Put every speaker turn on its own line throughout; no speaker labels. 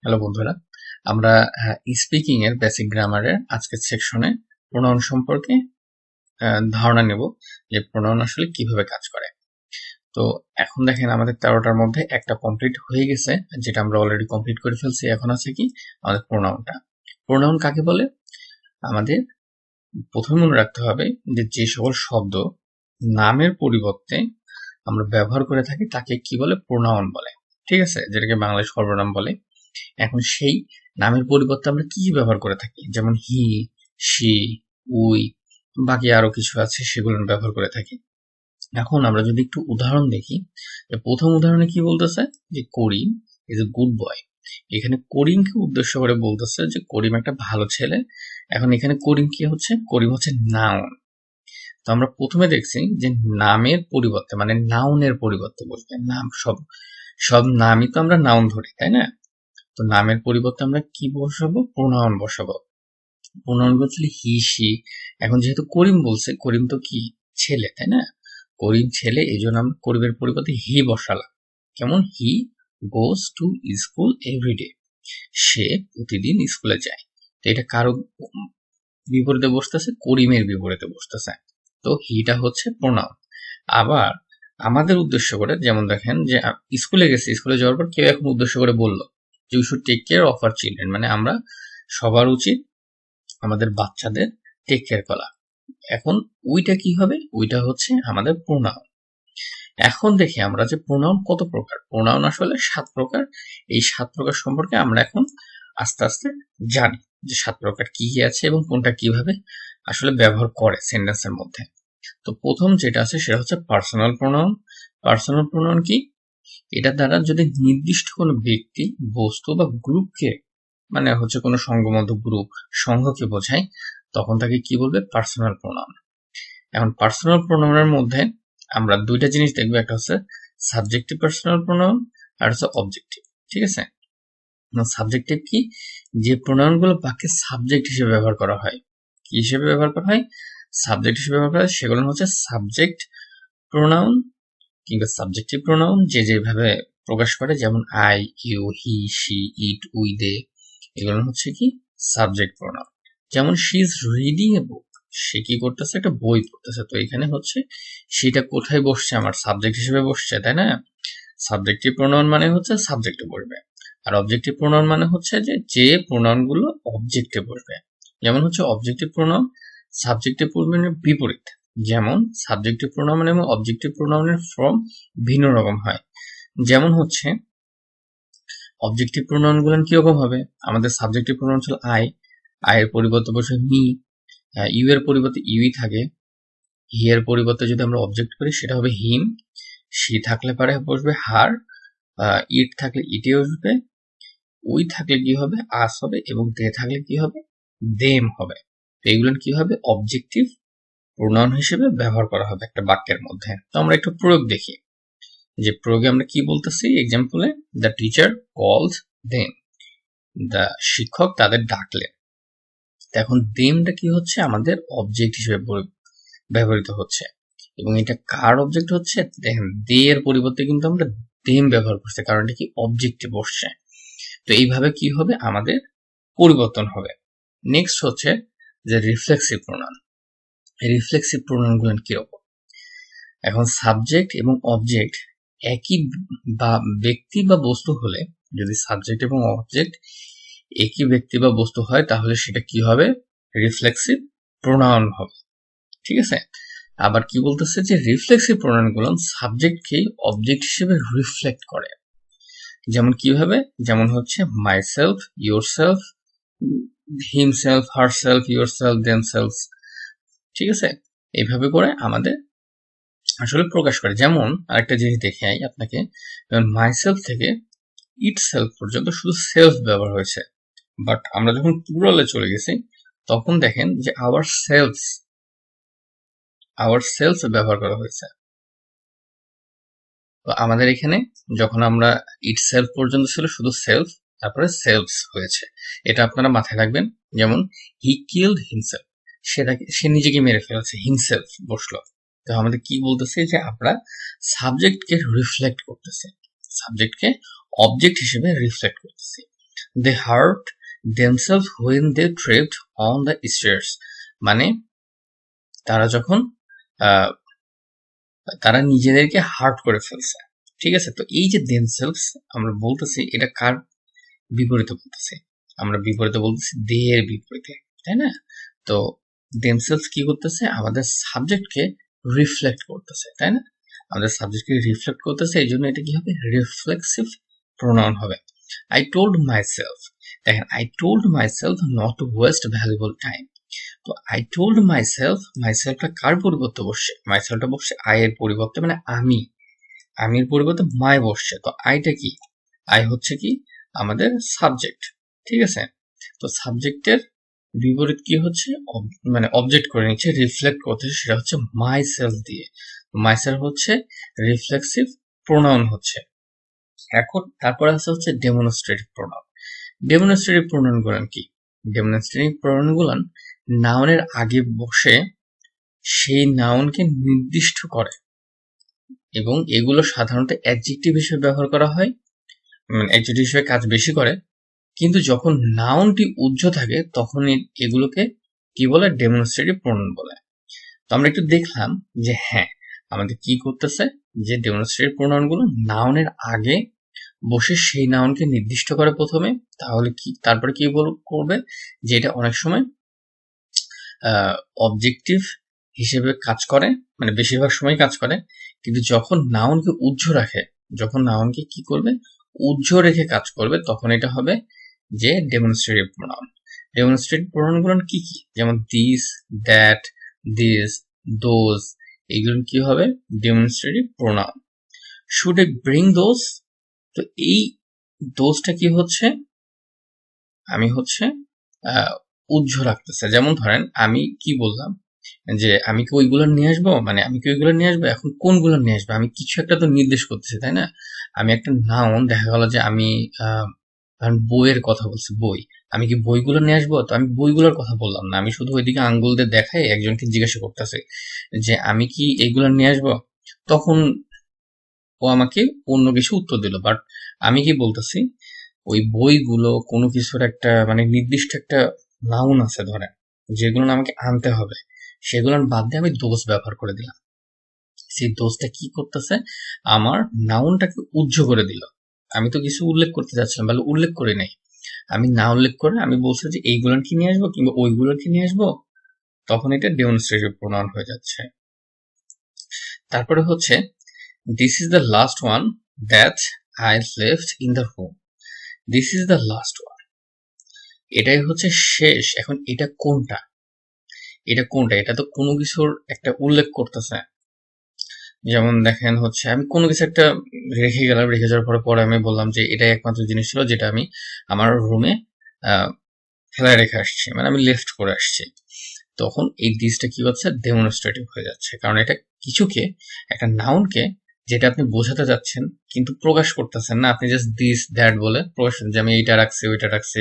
Hello বন্ধুরা, আমরা speaking এর বেসিক গ্রামারের আজকের সেকশনে প্রোনাউন সম্পর্কে ধারণা নেব যে প্রোনাউন আসলে কিভাবে কাজ করে। তো এখন দেখেন আমাদের 13টার মধ্যে একটা কমপ্লিট হয়ে গেছে, যেটা আমরা অলরেডি কমপ্লিট করে ফেলছি। এখন আছে কি আমাদের প্রোনাউনটা। প্রোনাউন কাকে বলে? আমাদের প্রথমে মনে রাখতে হবে যে যে সকল শব্দ নামের পরিবর্তে আমরা ব্যবহার করে থাকি তাকে কি বলে? প্রোনাউন বলে। ঠিক আছে, যেটাকে বাংলায় সর্বনাম বলে। এখন সেই নামের পরিবর্তে আমরা কি ব্যবহার করে থাকি, যেমন হি, সি, উই, বাকি আরো কিছু আছে সেগুলো ব্যবহার করে থাকি। এখন আমরা যদি একটু উদাহরণ দেখি, প্রথম উদাহরণে কি বলতেছে যে করিম ইজ এ গুড বয়। এখানে করিমকে উদ্দেশ্য করে বলতেছে যে করিম একটা ভালো ছেলে। এখন এখানে করিম কি হচ্ছে? করিম হচ্ছে নাউন। তো আমরা প্রথমে দেখছি যে নামের পরিবর্তে মানে নাউনের পরিবর্তে বলতে নাম সব নামই তো আমরা নাউন ধরি, তাই না? তো নামের পরিবর্তে আমরা কি বসাবো? প্রোনাউন বসাবো। প্রোনাউন বলছিল হি, সি। এখন যেহেতু করিম বলছে, করিম তো কি ছেলে, তাই না? করিম ছেলে, এই জন্য আমরা করিমের পরিবর্তে হি বসালাম। কেমন? হি গোজ টু স্কুল এভরিডে। সে প্রতিদিন স্কুলে যায়। তো এটা কারো বিপরীতে বসতেছে? করিমের বিপরীতে বসতেছে। তো হিটা হচ্ছে প্রোনাউন। আবার আমাদের উদ্দেশ্য করে, যেমন দেখেন যে স্কুলে গেছে, স্কুলে যাওয়ার পর কেউ এখন উদ্দেশ্য করে বললো যে we should take care of our children, মানে আমরা সবার উচিত আমাদের বাচ্চাদের টেক কেয়ার করা। এখন উইটা কি হবে? উইটা হচ্ছে আমাদের প্রোনাউন। এখন দেখি আমরা যে প্রোনাউন কত প্রকার। প্রোনাউন আসলে 7 প্রকার। এই 7 প্রকার সম্পর্কে আমরা এখন আস্তে আস্তে জানি যে 7 প্রকার কি কি আছে এবং কোনটা কিভাবে আসলে ব্যবহার করে সেন্টেন্সের মধ্যে। তো প্রথম যেটা আছে সেটা হচ্ছে পার্সোনাল প্রোনাউন। পার্সোনাল প্রোনাউন কি? এটা দ্বারা যদি নির্দিষ্ট কোনো ব্যক্তি, বস্তু বা গ্রুপকে, মানে হচ্ছে কোনো সংঘবদ্ধ গ্রুপ, সংঘকে বোঝায়, তখন তাকে কি বলবে? Personal pronoun. এখন পার্সোনাল প্রোনাউনের মধ্যে আমরা দুইটা জিনিস দেখবো, একটা হচ্ছে সাবজেক্টিভ পার্সোনাল প্রোনাউন আর হচ্ছে অবজেক্টিভ। ঠিক আছে, সাবজেক্টিভ কি? যে প্রোনাউন গুলো বাক্যে সাবজেক্ট হিসেবে ব্যবহার করা হয়। কি হিসেবে ব্যবহার করা হয়? সাবজেক্ট হিসেবে ব্যবহার করা হয়। সেগুলো হচ্ছে সাবজেক্ট প্রোনাউন কিংবা সাবজেক্টিভ প্রোনাউন, যে যেভাবে প্রকাশ করে, যেমন I, you, he, she, it, we, they, এগুলো হচ্ছে কি সাবজেক্ট প্রোনাউন। যেমন she is reading a book, সে কি করতেছে? একটা বই পড়তেছে। তো এখানে হচ্ছে সেটা কোথায় বসছে? আমার সাবজেক্ট হিসেবে বসছে, তাই না? সাবজেক্টিভ প্রোনাউন মানে হচ্ছে সাবজেক্টে বসবে। আর অবজেক্টিভ প্রোনাউন মানে হচ্ছে যে প্রোনাউন গুলো অবজেক্টে বসবে। যেমন হচ্ছে অবজেক্টিভ প্রোনাউন সাবজেক্টিভ প্রোনাউনের বিপরীত। যেমন সাবজেক্টিভ প্রোনাউন এবং অবজেক্টিভ প্রোনাউনের ফর্ম ভিন্ন রকম হয়। যেমন হচ্ছে অবজেক্টিভ প্রোনাউন গুলো কিরকম হবে? আমাদের সাবজেক্টিভ প্রোনাউন ছিল আই, আই এর পরিবর্তে বসে মি, ইউ এর পরিবর্তে ইউই থাকে, হি এর পরিবর্তে যদি আমরা অবজেক্ট করি সেটা হবে হিম, সি থাকলে পরে বসবে হার, ইট থাকলে ইটে বসবে, উই থাকলে কি হবে? আস হবে, এবং দে থাকলে কি হবে? দেম হবে। তো এগুলো কি হবে? অবজেক্টিভ প্রোনাউন হিসেবে ব্যবহার করা হবে একটা বাক্যের মধ্যে। তো আমরা একটু প্রয়োগ দেখি, যে প্রয়োগে আমরা কি বলতেছি। এক্সাম্পলে, দ্য টিচার কলস দেম, দ্য শিক্ষক তাদের ডাকলেন। এখন দেমটা কি হচ্ছে? আমাদের অবজেক্ট হিসেবে ব্যবহৃত হচ্ছে। এবং এটা কার অবজেক্ট হচ্ছে? দেখেন, দে এর পরিবর্তে কিন্তু আমরা দেম ব্যবহার করছি, কারণ এটা কি অবজেক্টে বসছে। তো এইভাবে কি হবে? আমাদের পরিবর্তন হবে। নেক্সট হচ্ছে যে রিফ্লেক্সিভ প্রোনাউন। রিফ্লেক্সিভ প্রোনাউন গুলো কিরকম? এখন সাবজেক্ট এবং অবজেক্ট একই বা ব্যক্তি বা বস্তু হলে, যদি সাবজেক্ট এবং অবজেক্ট একই ব্যক্তি বা বস্তু হয়, তাহলে সেটা কি হবে? রিফ্লেক্সিভ প্রোনাউন হবে। ঠিক আছে, আবার কি বলতেছে যে রিফ্লেক্সিভ প্রোনাউন গুলো সাবজেক্টকে অবজেক্ট হিসেবে রিফ্লেক্ট করে। যেমন কিভাবে? যেমন হচ্ছে myself, yourself, himself, herself, yourself, themself. ঠিক আছে, এইভাবে করে আমাদের আসলে প্রকাশ করে। যেমন আরেকটা জিনিস দেখে আই আপনাকে, যেমন মাইসেলফ থেকে ইটসেলফ পর্যন্ত শুধু সেলফ ব্যবহার হয়েছে, বাট আমরা যখন প্লুরালে চলে গেছি তখন দেখেন যে আওয়ার সেলফ ব্যবহার করা হয়েছে। তো আমাদের এখানে যখন আমরা ইটসেলফ পর্যন্ত ছিল শুধু সেলফ, তারপরে সেলফস হয়েছে। এটা আপনারা মাথায় রাখবেন। যেমন হি কিলড হিমসেলফ, সে নিজেকে মেরে ফেলেছে, হিমসেলফ বসলো। তো আমাদের কি বলতেছে? যে আমরা সাবজেক্টকে রিফ্লেক্ট করতেছি, সাবজেক্টকে অবজেক্ট হিসেবে রিফ্লেক্ট করতেছি। they hurt themselves when they tripped on the stairs, মানে তারা যখন তারা নিজেদেরকে হার্ট করে ফেলছে, ঠিক আছে। তো এই যে themselves আমরা বলতেছি, এটা কার বিপরীতে বলতেছি? আমরা বিপরীতে বলতেছি দেহের বিপরীতে, তাই না? তো themselves কি করতেছে? আমাদের সাবজেক্টকে রিফ্লেক্ট করতেছে, তাই না? আমাদের সাবজেক্টকে রিফ্লেক্ট করতেছে, এই জন্য এটা কি হবে? রিফ্লেক্সিভ প্রোনাউন হবে। I told myself, দেখেন I told myself not to waste valuable time. তো I told myself, myselfটা কার পরিবর্তে বসছে? myselfটা বসছে I এর পরিবর্তে, মানে আমির পরিবর্তে my বসছে। তো আইটা কি? I হচ্ছে কি আমাদের সাবজেক্ট, ঠিক আছে। তো সাবজেক্টের বিপরীত কি হচ্ছে? মানে অবজেক্ট করে নিচ্ছে, রিফ্লেক্ট করতেছে, সেটা হচ্ছে মাই সেলফ দিয়ে। মাই সেলফ হচ্ছে রিফ্লেক্সিভ প্রোনাউন হচ্ছে। এখন তারপরে আছে হচ্ছে ডেমনস্ট্রেটিভ প্রোনাউন। ডেমনস্ট্রেটিভ প্রোনাউন গুলান কি? ডেমনস্ট্রেটিভ প্রোনাউন গুলান নাউনের আগে বসে সেই নাউনকে নির্দিষ্ট করে, এবং এগুলো সাধারণত অ্যাডজেক্টিভ হিসেবে ব্যবহার করা হয়, মানে অ্যাডজেক্টিভ হিসেবে কাজ বেশি করে। কিন্তু যখন নাউনটি উজ্জ্ব থাকে তখন এগুলোকে কি বলে? ডেমনস্ট্রেটিভ প্রোনাউন বলে। তো আমরা একটু দেখলাম যে হ্যাঁ, আমাদের কি করতেছে, যে ডেমনস্ট্রেটিভ প্রোনাউন গুলো নাউনের আগে বসে সেই নাউনকে নির্দিষ্ট করে প্রথমে, তাহলে কি তারপরে কি করবে, যে এটা অনেক সময় অবজেক্টিভ হিসেবে কাজ করে, মানে বেশিরভাগ সময় কাজ করে। কিন্তু যখন নাউনকে উজ্জ্ব রাখে, যখন নাউনকে কি করবে? উজ্জ্ব রেখে কাজ করবে, তখন এটা হবে যে ডেমনস্ট্রেটিভ প্রোনাউন। ডেমনস্ট্রেটিভ প্রোনাউন গুলো কি কি? যেমন দিস, দ্যাট, দিস, দোজ, এগুলো কি হবে? Demonstrative pronoun. Should I bring those? তো এই দোজটা কি হচ্ছে? আমি হচ্ছে উজ্জ্ব রাখতেছে। যেমন ধরেন আমি কি বললাম, যে আমি কি ওইগুলো নিয়ে আসবো, মানে আমি কি ওইগুলো নিয়ে আসবো, এখন কোনগুলো নিয়ে আসবো? আমি কিছু একটা তো নির্দেশ করতেছি, তাই না? আমি একটা নাউন, দেখা গেল যে আমি বইয়ের কথা বলছি, বই, আমি কি বইগুলো নিয়ে আসবো? তো আমি বইগুলোর কথা বললাম না, আমি শুধু ওইদিকে আঙ্গুল দিয়ে দেখাই একজনকে জিজ্ঞাসা করতেছি যে আমি কি এইগুলো নিয়ে আসবো। তখন ও আমাকে অন্য কিছু উত্তর দিল, বাট আমি কি বলতেছি, ওই বইগুলো কোনো কিছুর একটা মানে নির্দিষ্ট একটা নাউন আছে ধরেন, যেগুলো আমাকে আনতে হবে, সেগুলোর বাদ দিয়ে আমি দোষ ব্যবহার করে দিলাম। সেই দোষটা কি করতেছে? আমার নাউনটাকে উজ্জ্ব করে দিল। আমি তো কিছু উল্লেখ করতে যাচ্ছিলাম, ভালো উল্লেখ করে নাই, আমি না উল্লেখ করে আমি বলছি যে এইগুলো কি নিয়ে আসবো কিংবা ওইগুলো কি নিয়ে আসবো, তখন এটা ডেমনস্ট্রেটিভ প্রোনাউন হয়ে যাচ্ছে। তারপরে হচ্ছে this is the last one that I left in the room. This is the last one, এটাই হচ্ছে শেষ। এখন এটা কোনটা? এটা কোনটা? এটা তো কোনো কিছুর একটা উল্লেখ করতেছে। যেমন দেখেন হচ্ছে আমি কোনো কিছু একটা রেখে গেলাম, রেখে যাওয়ার পরে আমি বললাম যে এটাই একমাত্র জিনিস ছিল যেটা আমি আমার রুমে ফেলায় রেখে আসছি, মানে আমি লেফট করে আসছি। তখন এই দিসটা কি হচ্ছে? ডেমনস্ট্রেটিভ হয়ে যাচ্ছে, কারণ এটা কিছুকে, একটা নাউনকে, যেটা আপনি বোঝাতে যাচ্ছেন কিন্তু প্রকাশ করতেছেন না, আপনি জাস্ট দিস দ্যাট বলে প্রকাশ, যে আমি এইটা রাখছি, ওইটা রাখছি,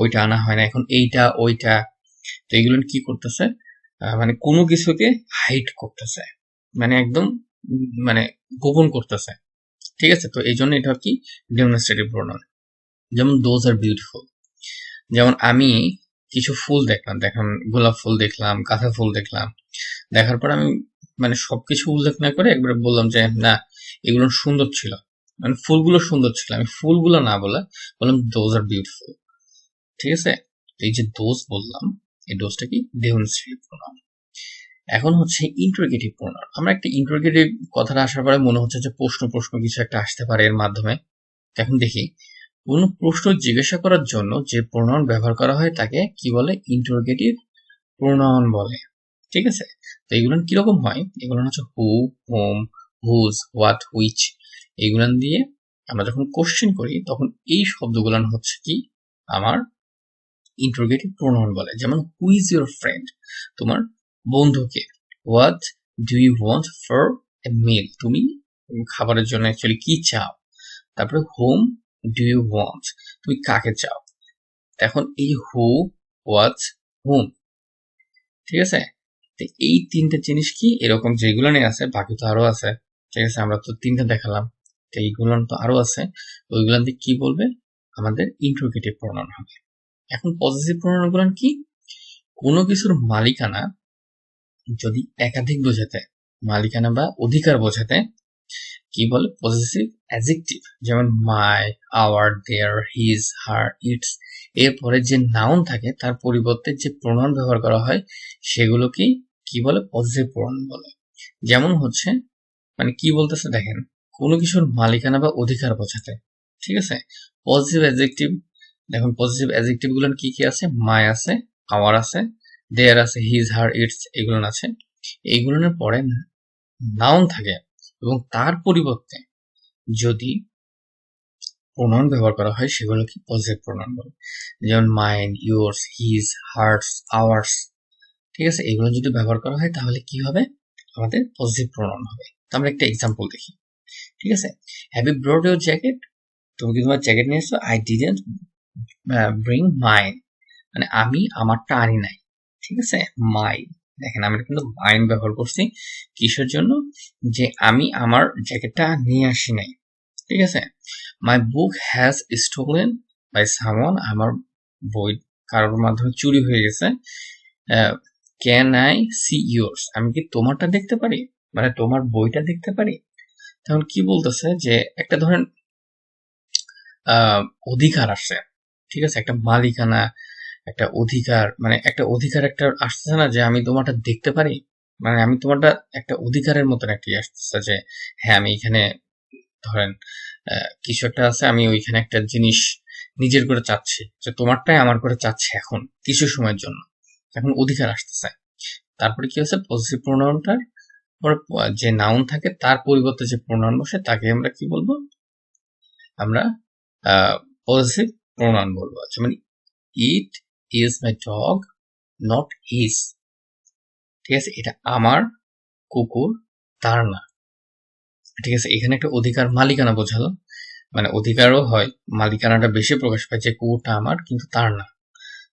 ওইটা আনা হয় না, এখন এইটা ওইটা। তো এইগুলো কি করতেছে? মানে কোনো কিছুকে হাইড করতেছে, মানে একদম মানে গোপন করতেছে, ঠিক আছে। তো এই জন্য এটা কি ডেমনস্ট্রেটিভ প্রোনাউন। যেমন দোজ আর বিউটিফুল, যেমন আমি কিছু ফুল দেখলাম, দেখেন গোলাপ ফুল দেখলাম, গাঁদা ফুল দেখলাম, দেখার পর আমি মানে সবকিছু উল্লেখ না করে একবারে বললাম যে না, এগুলো সুন্দর ছিল, মানে ফুলগুলো সুন্দর ছিল, আমি ফুলগুলো না বলে বললাম দোজ আর বিউটিফুল, ঠিক আছে। এই যে দোজ বললাম, এই ডোজটা কি? Demonstrative pronoun. এখন হচ্ছে ইন্টারোগেটিভ প্রোনাউন। আমরা একটা ইন্টারোগেটিভ কথাটা আসার পরে মনে হচ্ছে যে প্রশ্ন কিছু একটা আসতে পারে এর মাধ্যমে। এখন দেখি, কোনো প্রশ্ন জিজ্ঞাসা করার জন্য যে প্রোনাউন ব্যবহার করা হয় তাকে কি বলে? ইন্টারোগেটিভ প্রোনাউন বলে, ঠিক আছে। তো এগুলো কিরকম হয়? এগুলো হচ্ছে হু, হোম, হুজ, হোয়াট, হুইচ, এগুলো দিয়ে আমরা যখন কোশ্চেন করি তখন এই শব্দগুলো হচ্ছে কি আমার ইন্টারোগেটিভ প্রোনাউন বলে। যেমন হু ইজ ইউর ফ্রেন্ড, তোমার বন্ধুকে। What do you want for a meal, তুমি খাবারের জন্য অ্যাকচুয়ালি কি চাও। তারপরে হোম ডু ইউ ওয়ান্ট, তুমি কাকে চাও। এখন এই হু, হোয়াট, হোম, ঠিক আছে। তো এই তিনটা জিনিস কি এরকম যেগুলো নিয়ে আছে, বাকি তো আরো আছে, ঠিক আছে। আমরা তো তিনটা দেখালাম, তো এইগুলো তো আরো আছে, ওইগুলো দিয়ে কি বলবে? আমাদের ইন্টারোগেটিভ প্রোনাউন হবে। এখন পজেসিভ প্রোনাউনগুলো কি? কোনো কিছুর মালিকানা যদি একাধিক বোঝাতে, মালিকানা বা অধিকার বোঝাতে কি বলে? Possessive adjective. যেমন my, our, their, his, her, its, এরপরে যে নাউন থাকে তার পরিবর্তে যে প্রোনাউন ব্যবহার করা হয় সেগুলোকে কি বলে? পজেসিভ প্রোনাউন বলে। যেমন হচ্ছে মানে কি বলতেছে দেখেন, কোনো কিছুর মালিকানা বা অধিকার বোঝাতে, ঠিক আছে? পজিটিভ অ্যাডজেক্টিভ, দেখুন পজিটিভ অ্যাডজেক্টিভ গুলো কি কি আছে? মাই আছে, আওয়ার আছে, দেয়ার আছে, হিজ, হার, ইটস, এগুলো আছে। এইগুলোর পরে নাউন থাকে এবং তার পরিবর্তে যদি প্রোনাউন ব্যবহার করা হয় সেগুলো কি? পজিটিভ প্রোনাউন বলে। যেমন mine, yours, his, hers, ours, ঠিক আছে? এগুলো যদি ব্যবহার করা হয় তাহলে কি হবে? আমাদের পজিটিভ প্রোনাউন হবে। তো আমরা একটা এক্সাম্পল দেখি, ঠিক আছে? Have you brought your jacket? তুমি কি তোমার জ্যাকেট নিয়ে এসছো? আই ডিডন্ট ব্রিং মাইন, মানে আমি আমারটা আনি নাই, ঠিক আছে? মাই, দেখেন আমরা কিন্তু মাইন ব্যবহার করছি কিসের জন্য? যে আমি আমার জ্যাকেটটা নিয়ে আসি নাই, ঠিক আছে? My book has stolen by someone, আমার বই কারোর মাধ্যমে চুরি হয়ে গেছে। ক্যান আই সি ইয়োর্স, আমি কি তোমারটা দেখতে পারি? মানে তোমার বইটা দেখতে পারি। তখন কি বলতেছে যে একটা ধরেন অধিকার আসছে, ঠিক আছে? একটা মালিকানা, একটা অধিকার, মানে একটা অধিকার একটা আসতেছে না যে আমি তোমারটা দেখতে পারি, মানে আমি তোমারটা একটা অধিকারের মতন একটা আসতেছে যে হ্যাঁ আমি এখানে ধরেন কিছু একটা আছে, আমি ওইখানে একটা জিনিস নিজের করে চাচ্ছি, যে তোমারটাই আমার করে চাচ্ছে এখন কিছু সময়ের জন্য, এখন অধিকার আসতেছে। তারপরে কি হচ্ছে? পজিটিভ প্রোনাউনটার পরে যে নাউন থাকে তার পরিবর্তে যে প্রোনাউন বসে তাকে আমরা কি বলবো? আমরা পজিটিভ প্রোনাউন বলবো। যেমন it is my dog, not his, ঠিক আছে? এটা আমার কুকুর, তার না, ঠিক আছে? এখানে একটা অধিকার মালিকানা বোঝালো, মানে অধিকারও হয়, মালিকানাটা বেশি প্রকাশ পায় যে কুকুরটা আমার কিন্তু তার না।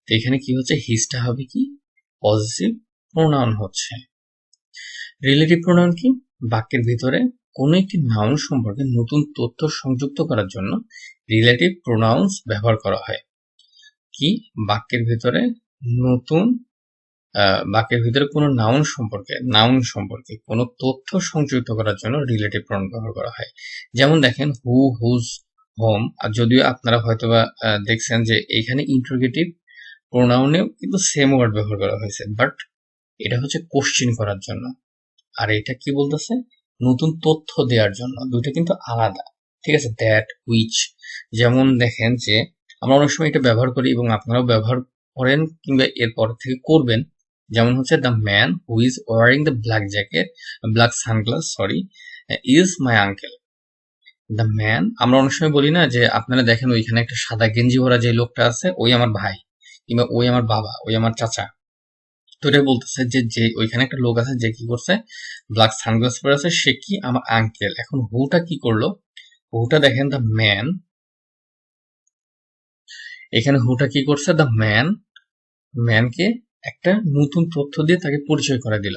তো এখানে কি হচ্ছে? হিজটা হবে কি? পজিটিভ প্রোনাউন হচ্ছে। রিলেটিভ প্রোনাউন কি? বাক্যের ভিতরে কোনো একটি নাউন সম্পর্কে নতুন তথ্য সংযুক্ত করার জন্য রিলেটিভ প্রোনাউন্স ব্যবহার করা হয়। কি? বাক্যের ভিতরে নতুন বাক্যের ভিতরে কোনো নাউন সম্পর্কে কোনো তথ্য সংযুক্ত করার জন্য রিলেটিভ প্রোনাউন ব্যবহার করা হয়। যেমন দেখেন হু, হুজ, হোম। আর যদিও আপনারা হয়তোবা দেখছেন যে এখানে ইন্টারোগেটিভ প্রোনাউনেও কিন্তু সেম ওয়ার্ড ব্যবহার করা হয়েছে, বাট এটা হচ্ছে কোশ্চেন করার জন্য, আর এটা কি বলতেছে? নতুন তথ্য দেওয়ার জন্য। দুইটা কিন্তু আলাদা, ঠিক আছে? That, which. যেমন দেখেন যে আমরা অনেক সময় এটা ব্যবহার করি এবং আপনারাও ব্যবহার করেন কিংবা এরপর থেকে করবেন। যেমন হচ্ছে the man who is wearing the black jacket, black sunglass, sorry, is my uncle. The man, আমরা অনেক সময় বলি না যে আপনারা দেখেন ওইখানে একটা সাদা গেঞ্জি পরা যে লোকটা আছে ওই আমার ভাই, কিংবা ওই আমার বাবা, ওই আমার চাচা। তো এটা বলতেছে যে যে ওইখানে একটা লোক আছে যে কি করছে? ব্ল্যাক সানগ্লাস পরে আছে, সে কি? আমার আঙ্কেল। এখন হুটা কি করলো? হুটা দেখেন দ্য ম্যান, এখানে হুটা কি করছে? দ্য ম্যানকে একটা নতুন তথ্য দিয়ে তাকে পরিচয় করে দিল।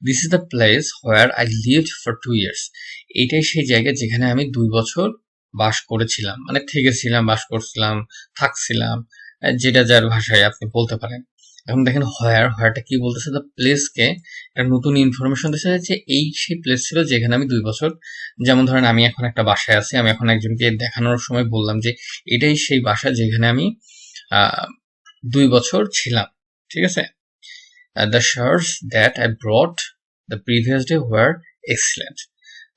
This is the place where I lived for 2 years, এইটাই সেই জায়গা যেখানে আমি 2 বছর বাস করেছিলাম, মানে থেকেছিলাম, বাস করছিলাম, থাকছিলাম, যেটা যার ভাষায় আপনি বলতে পারেন। এখন দেখেন হোয়ারটা কি বলতেছে? দ্য প্লেসকে একটা নতুন ইনফরমেশন দিচ্ছে যে এই সেই প্লেস ছিল যেখানে আমি 2 বছর, যেমন ধরেন আমি এখন একটা বাসায় আছি, আমি এখন একজনকে দেখানোর সময় বললাম যে এটাই সেই বাসা যেখানে আমি 2 বছর ছিলাম, ঠিক আছে? The shirts that I brought the previous day were excellent.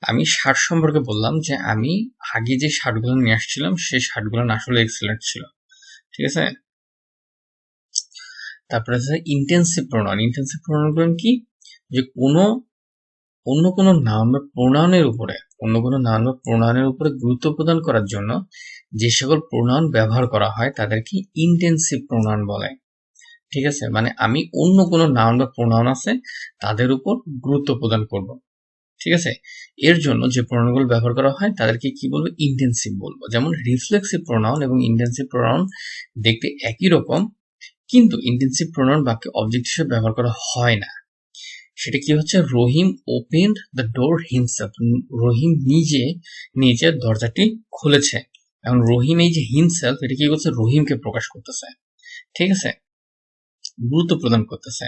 আমি শার্ট সম্পর্কে বললাম যে আমি আগে যে শার্টগুলো নিয়ে আসছিলাম সেই শার্টগুলো আসলে এক্সেলেন্ট ছিল, ঠিক আছে? তারপরে আছে ইন্টেন্সিভ প্রোনাউন। ইন্টেন্সিভ প্রোনাউন কি? যে অন্য কোনো নাউন বা প্রোনাউনের উপরে গুরুত্ব প্রদান করার জন্য যে সকল প্রোনাউন ব্যবহার করা হয় তাদেরকে ইন্টেন্সিভ প্রোনাউন বলে, ঠিক আছে? মানে আমি অন্য কোনো নাউন বা প্রোনাউন আছে তাদের উপর গুরুত্ব প্রদান করব, ঠিক আছে? এর জন্য যে প্রোনাউনগুলো ব্যবহার করা হয় তাদেরকে কি বলবো? ইন্টেন্সিভ বলবো। যেমন রিফ্লেক্সিভ প্রোনাউন এবং ইন্টেন্সিভ প্রোনাউন দেখতে একই রকম, কিন্তু ইন্টেন্সিভ প্রোনাউন বাক্যে অবজেক্ট হিসেবে ব্যবহার করা হয় না। সেটা কি হচ্ছে? রহিম ওপেন্ড দ্য ডোর হিমসেলফ, রহিম নিজে দরজাটি খুলেছে। এখন রহিম এই যে হিমসেলফ, এটা কি করছে? রহিমকে প্রকাশ করতেছে, ঠিক আছে, গুরুত্ব প্রদান করতেছে।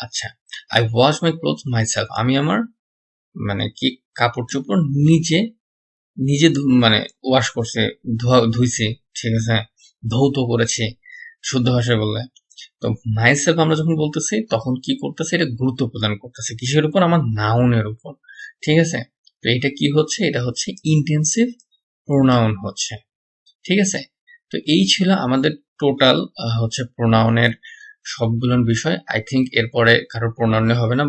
আচ্ছা, I wash my clothes my self, আমি আমার মানে কি কাপড় চোপড় নিজে নিজে মানে ওয়াশ করছে, ধুইছি, ঠিক আছে, ধৌত করেছি শুদ্ধ ভাষায় বললে। তো মাই সেলফ আমরা যখন বলতেছি তখন কি করতেছে? এটা গুরুত্ব প্রদান করতেছে কিসের উপর? আমার নাউনের উপর, ঠিক আছে। তো এটা কি হচ্ছে? এটা হচ্ছে ইন্টেন্সিভ প্রোনাউন হচ্ছে, ঠিক আছে। তো এই ছিল আমাদের টোটাল হচ্ছে প্রোনাউনের সবগুলো বিষয়। আই থিঙ্ক এরপরে কারোর প্রোনাউন হবে না।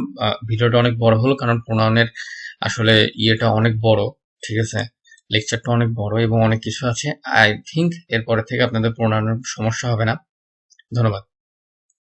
ভিডিওটা অনেক বড় হলো কারণ প্রোনাউনের আসলে ইয়েটা অনেক বড়, ঠিক আছে, লেকচারটা অনেক বড় এবং অনেক কিছু আছে। আই থিঙ্ক এরপরে থেকে আপনাদের প্রোনাউনের সমস্যা হবে না। ধন্যবাদ।